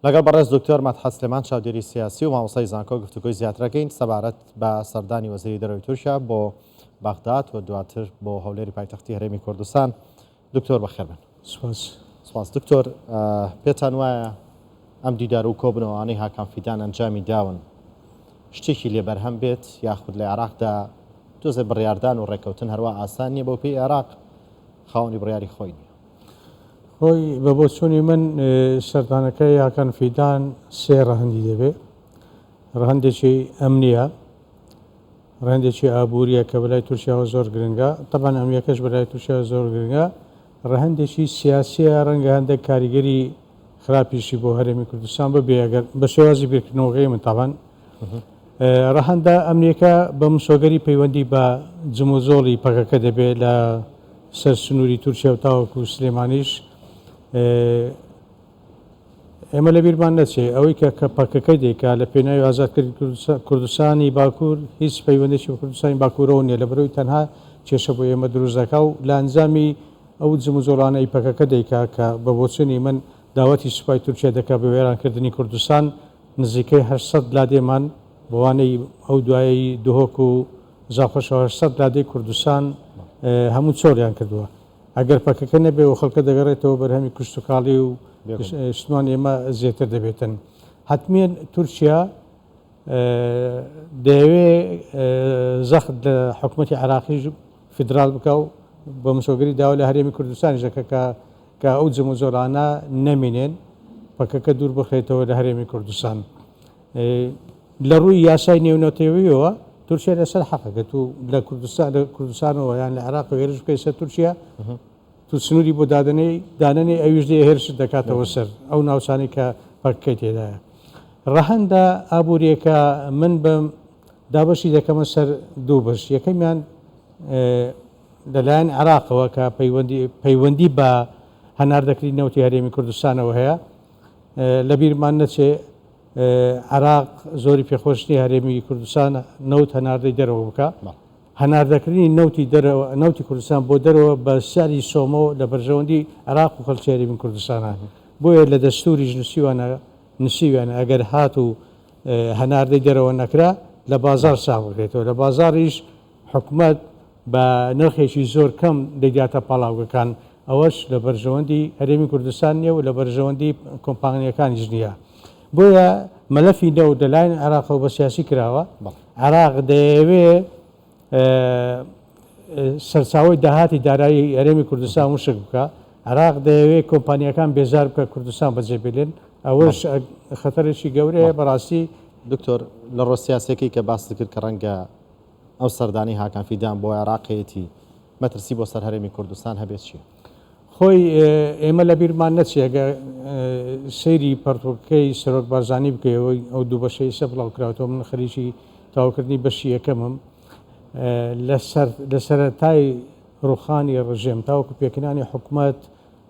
لەگەڵ بەڕێز دکتۆر مەدحەت سلێمان چاودێری سیاسی و مامۆستای زانکۆ گفتوگۆی زیاترەکەین سەبارەت بە سەردانی وەزیری دەرەوەی تورکیا بۆ بەغداد و دواتر بۆ هەولێری پایتەختی هەرێمی کوردستان. دکتۆر بەخێر بن. سپاس دکتۆر، پێتان وایە ئەم دیدار و کۆبنەوەوانەی هاکان فیدان ئەنجامی داون شتێکی لێبەرهەم بێت یاخود لە عێراقدا دۆزە بڕیاردان و ڕێکەوتن هەروە ئاسان نییە بۆ پێی عێراق خاوەنی بڕیاری خۆی نیە؟ خۆی بە بۆ چوونی من سەردانەکەی هاکان فیدان سێ ڕەهەندی دەبێت. ڕەهەندێکی ئەمنیە، ڕەهەندێکی ئابووریە کە بەلای تورکیاوە زۆر گرنگە، تەبان ئەمنیەکەش بەلای تورکیا زۆر گرنگە. ڕەهەندێکی سیاسیە، ڕەنگە هەندێک کاریگەری خراپیشی بۆ هەرێمی کوردستان ببێ ئەگەر بە شێوازی بیرکردنەوەی من تاوان ڕەهەندە ئەمنیەکە بە مسۆگەری پەیوەندی بە جموزۆڵی پەکەکە دەبێت لە سەر سنووری تورکیا و تاوەکو سلێمانیش. ئێمە لە بیرمان نەچێ ئەوەی کە پەکەکەی دێکا لە پێناوی ئازادکردنی کوردستانی باکوور هیچ پەیوەندێکی بە کوردستانی باکوورەوە نیە، لە بەرەوەی تەنها کێشە بۆ ئێمە دروست دەکا و لە ئەنجامی ئەو جموزۆڵانەی پەکەکە دەیکا کە بە بۆچوونی من داوەتی سوپای تورکیا دەکا بە وێرانکردنی کوردستان نزیکەی 800 لادێمان بەوانەی ئەو دوایی دهۆک و زاخۆشەوە 800 لادەی کوردستان هەموو چۆریان کردووە. ئەگەر پەکەکە نەبێ و خەڵکە دەگەڕێتەوە بەرهەمی کوشت و کاڵی و شتمان ئێمە زیاتر دەبێتن. حتممێن تورکیا دەیەوێ زەخت لە حکوومەتی عێراقی فیدرال بکە و بە مسۆگەری داوا لە هەرێمی کوردستانی ژەکە کە ئەو جموزۆرانە نەمێنێن پەکەکە دوور بخرێتەوە لە هەرێمی کوردستان. لە ڕووی یاسای نێونەتەوەیەوە تورکیا لەسەر حەقەکەت و لە کوردستانەوە یان لە عێراق هێرش بکەی سەر تورکیا تو سنووری بۆ دانەنێ ئەویش دێ هێرش دەکاتەوە سەر ئەو ناوچانی کە پەکەکەی تێدایە. ڕەهەندە ئابوووریەکە من بم دابەشی دەکەمە سەر دوو بەش. یەکەمیان لەلایەن عێراقەوە کە پەیوەندی بە هەناردەکردنی نەوتی هەرێمی کوردستانەوە هەیە. لە بیرمان نەچێ عێراق زۆری پێخۆشنی هەرێمی کوردستان نەوت هەناردەی دەرەوە بکە. هەناردەکردنی نەوتی کوردستان بۆ دەرەوە بە ساری سۆمەوە لە بەرژەوەندی عێراق و خەڵکی هەرێمی کوردستانە. بۆیە لە دەستوریش نووسیوانە ئەگەر هات و هەناردەی دەرەوە نەکرا لە بازار ساغ بکرێتەوە. لە بازاریش حکوومەت بە نرخێکی زۆر کەم دەیداتە پاڵاوگەکان، ئەوەش لە بەرژەوەندی هەرێمی کوردستان نیە و لە بەرژەوەندی کۆمپانیەکانیش نییە. بۆیە مەلەفی نەوت لەلایەن عێراقەوە بە سیاسی کراوە. عێراق دەیەوێ سەرچاوی داهاتی دارایی هەرێمی کوردستان وشک بکە. عێراق دەیەوێت کۆمپانیەکان بێزار بکە کوردستان بەجێبێنن. ئەوەش خەتەرێکی گەورەیە. بەڕاستی دکتۆر لە ڕۆ سیاسەکەی کە باس کرد کە ڕەنگە ئەو سەردانی هاکان فیدان بۆ عێراقەتی مەترسی بۆ سەر هەرێمی کوردستان هەبێت چییە؟ خۆی ئێمە لە بیرمان نەچێگە سەیری پەرتۆکەی سەرۆک بارزانانی بکەوەی ئەو دوو بەشەی سە بڵاو کراوەوە. من خەریکی تاواکردنی بەشی یەکەمم لە سەرەتای ڕوخانی ڕژێم تاوەکو پێکردنی حکوومەت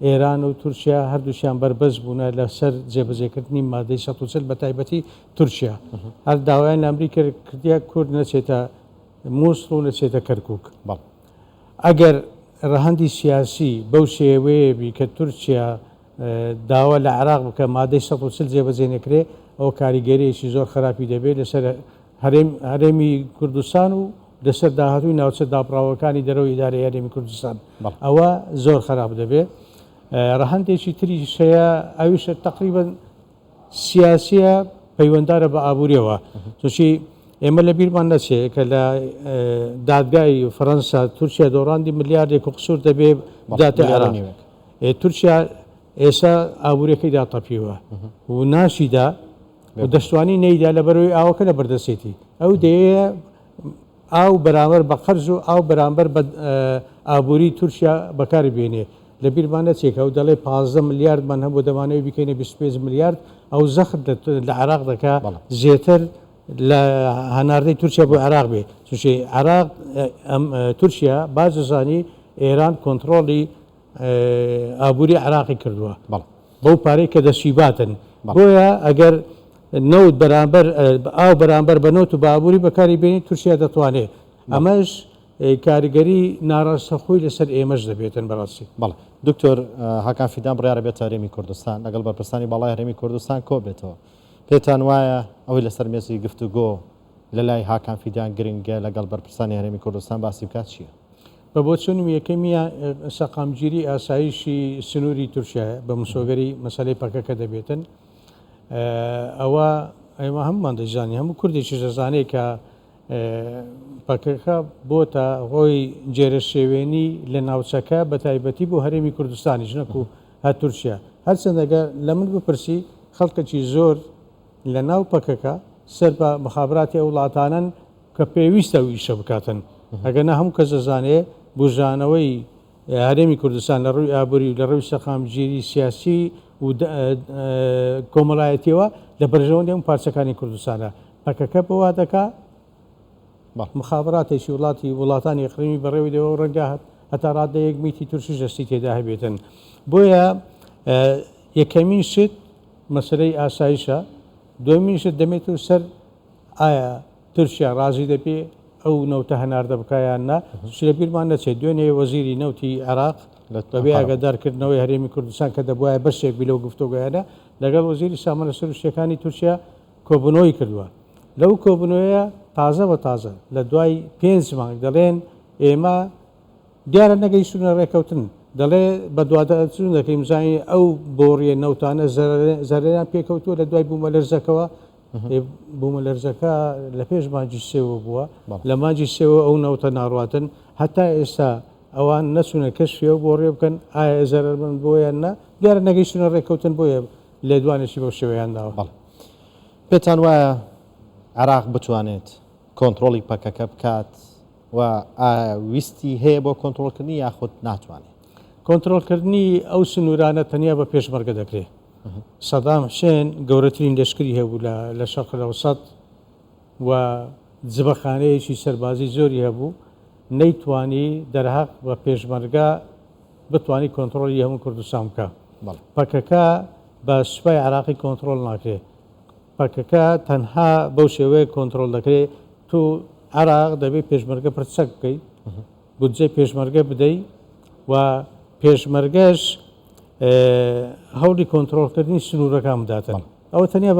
ئێران و تورکیا هەردووشیان بربەست بوونە لەسەر جێبەجێکردنی مادەی 140 بە تایبەتی تورکیا. هەر داوایان لە ئەمریکا کردیا کورد نەچێتە مووسڵ و نەچێتە کەرکووک. ئەگەر ڕەهەندی سیاسی بەو شێوەیەبی کە تورکیا داوا لە عێراق بکە مادەی 140 جێبەجێ نەکرێ ئەو کاریگەریەکی زۆر خراپی دەبێت لەسەر هەرێمی کوردستان و لەسەر داهاتووی ناوچە داپراوەکانی دەرەوەی ئیدارەی هەرێمی کوردستان. ئەوە زۆر خراپ دەبێت. ڕەهەندێکی تریش هەیە، ئەویش تقریبا سیاسیە پەیوەنددارە بە ئابووریەوە. چۆچی ئێمە لە بیرمان نەچێ کە لە دادگای فەڕەنسا تورکیا دۆڕاندی ملیاردێک و قسوور دەبێت بداتە عێراق. تورکیا ئێستا ئابووریەکەی داتەپیوە و ناشیدا و دەستوانی نەیدا لە بەرەوەی ئاوەکە لە بەردەسێتی. ئەو دەیە ئاو بەرامبەر بە قەرز و ئاو بەرامبەر بە ئابووری تورکیا بەکاری بێنێ. لە بیرمان نەچێکە ئەو دەڵێ 15 ملیاردمان هەبوو دەمانەوەی بکەینە 25 ملیارد. ئەو زەخت لە عێراق دەکا زیاتر لە هەناردەی تورکیا بۆ عێراق بێ. چونشی عێراق تورکیا باززانی ئێران کۆنتترۆلی ئابووری عێراقی کردووە بەو پارەی کە دەسیباتن. بۆیە ئەگەر نەوت بەرامبەر ئاو بەرامبەر بە نەوت و بە ئابووری بەکاری بێنی تورکیا دەتوانێت. ئەمەش کاریگەری ناڕاستەخۆی لەسەر ئێمەش دەبێتن بەڕاستی. بەڵێ دکتۆر هاکان فیدان بڕیارە بێت هەرێمی کوردستان لەگەڵ بەرپرسانی باڵای هەرێمی کوردستان کۆ بێتەوە پێتان وایە ئەوەی لەسەر مێزی گفتوگۆ لە لای هاکان فیدان گرنگە لەگەڵ بەرپرسانی هەرێمی کوردستان باسی بکات چییە؟ بە بۆ چۆنم یەکەمیە سەقامگیری ئاسایشی سنووری تورکیایە بە مسۆگەری مەسەلەی پەکەکە دەبێتن ئەوە ئێمە هەمومان دەزانانی هەموو کوردێکی دەزانێت کە پەکەکە بۆتە هۆی جێرە شێوێنی لە ناوچەکە بە تایبەتی بۆ هەرێمی کوردستانی ژنەکو هەر تورکیا هەرچەندەگە لە من بپرسی خەڵکەکی زۆر لە ناو پەکەکە سەر بە مخابراتی وڵاتانن کە پێویستە و ئیشە بکاتن ئەگەنە هەموو کەس دەزانێ بژانەوەی هەرێمی کوردستان لە ڕووی ئابووری و لە ڕووی سەقامگیری سیاسی و کۆمەڵایەتیەوە لە بەرژەوەندی ئەم پارچەکانی کوردستانە پەکەکە بەوا دەکا مخابراتێکی وڵاتانی ئەقلیمی بەڕێوەیەوە ڕەنگە هەتا ڕادەیەک میتی تورکیش دەستی تێدا هەبێتن بۆیە یەکەمین شت مەسلەی ئاسایشە دومین شت دەمێت و سەر ئایا تورکیا ڕازی دەبێ ئەو نەوتە هەناردە بکایان نا لە بیرمان نەچێت دوێنێ وەزیری نەوتی عێراق بەبێ ئاگادارکردنەوەی هەرێمی کوردستان کە دەبواە بەشێک بلەو گفتوگویانە لەگەڵ وەزیری سامانە سروشتەکانی تورکیا کۆبنەوەی کردووە لەو کۆبنەوەیە تازە بە تازە لە دوای 5 مانگ دەڵێن ئێمە دیارە نەگەیشتونە ڕێکەوتن دەڵێ بە دووادەچون دەکەیم زانی ئەو بۆڕیە نەوتانە زەرێنان پێکەوتووە لە دوای بوومە لەرزەکەەوە بوومە لەرزەکە لە پێش مانجی سێوە بووە لە مانجی سێوە ئەو نەوتە ناڕاتن هەتا ئێستا ئەوان نەچونە کەشفیەوە بۆ ڕێ بکەن ئایا زەرمەند بۆیان نا دیارە نەگەیشتونە ڕێکەوتن بۆیە لێ دوانێکی بەو شێوەیانداوە پێتان وایە عێراق بتوانێت کۆنتترۆلی پەکەکە بکات و ویستی هەیە بۆ کۆنتترۆلکردنی یاخود ناتوانێت کۆنتترۆلکردنی ئەو سنوورانە تەنیا بە پێشمەرگە دەکرێت سەدام حوسێن گەورەترین لەشکری هەبوو لە شەرق ئەوسەد و جبەخانەیەکی سەربازی زۆری هەبوو نەیتوانی دەرهەق بە پێشمەرگە بتوانانی کۆنتترۆلی هەموو کوردستان بکە پەکەکە بە سوپای عراقی کۆنتترۆل ناکرێت پەکەکە تەنها بەو شێوەیە کۆنتترۆل دەکرێت تو عراق دەبێت پێشمەرگە پرچەک بکەیت بودجێ پێشمەرگە بدەیت و پێشمەرگەش هەوڵی کۆنتترۆلکردنی سنوورەکان بداتن ئەوە تەنیا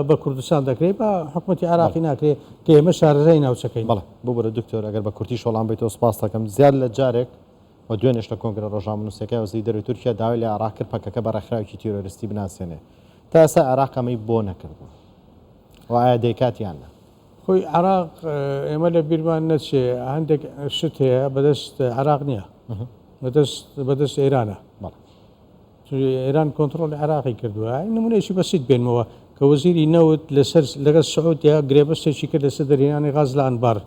بە کوردستان دەکرێت بە حکوومەتی عراقی ناکرێت کە ئێمە شارەزای ناوچەکەی بەڵێ بۆ بەرە دکتۆر ئەگەر بە کورتی شۆڵان بێتەوە سپاس دەکەم زیاد لە جارێک و دوێنێش لە کۆنگرە ڕۆژنامەنووسەکەی وەزیری دەرەوەی تورکیا داوای لە عێراق کرد پەکەکە بە ڕێکخراوێکی تیرۆریستی بناسیێنێ تا ئێستا عێراق ئەمەی بۆ نەکردبوو و ئایا دەیکاتیانە خۆی عراق ئێمە لە بیرمان نەچێ هەندێک شت هەیە بەدەست عراق نییە بەدەست ئێرانە ئێران کۆنتترۆلی عراقی کردووە نمونەیەکی بەسیت بێنمەوە کە وەزیری نەوت لەسەر لەگەڵ سعودیا گرێبەستێکی کرد لەسەر دەریانی غاز لە ئەنبار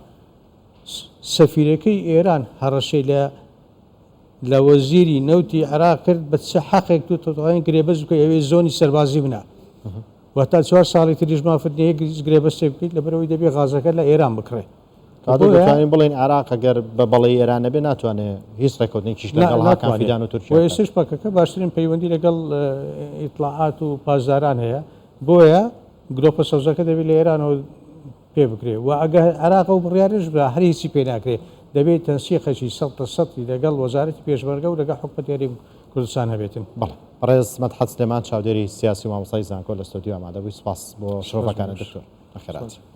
سەفیرەکەی ئێران هەڕەشەی لە وەزیری نەوتی عراق کرد بە چه حەقێک تو تۆڵین گرێبەست بکە ئەوێ زۆنی سەربازی بنە و تا 4 ساڵی تریژ مافردنەیە گرێبەستێ بکەیت لەبەرەوەی دەبێت غازەکە لە ئێران بکڕێت دەتوانین بڵێن عێراق ئەگەر بە بەڵی ئێرانە بێ ناتوانێت هیچ ڕێکوتێکیش لەگەڵ هاکان فیدان و تورکیا سش پەکەکە باشترین پەیوەندی لەگەڵ ئیطلاعات و پاسداران هەیە بۆیە گرۆپە سەوزەکە دەبێت لە ئێرانەوە پێ بکرێت و ئەگە عێراق و بڕیارش بە هەر هیچی پێ ناکرێت دەبێت تەنسیقەکی 100% لەگەڵ وەزارەتی پێشمەرگە و لەگەڵ حکومەتی هەرێمی کوردستان هەبێتن بەڵێ ڕێز مەدحەت سلێمان چاودێری سیاسی و مامۆستای زانکۆ لە ستۆدیۆ ئامادەبووی سپاس بۆ شڕۆڤەکانە دکتۆر بەخێرات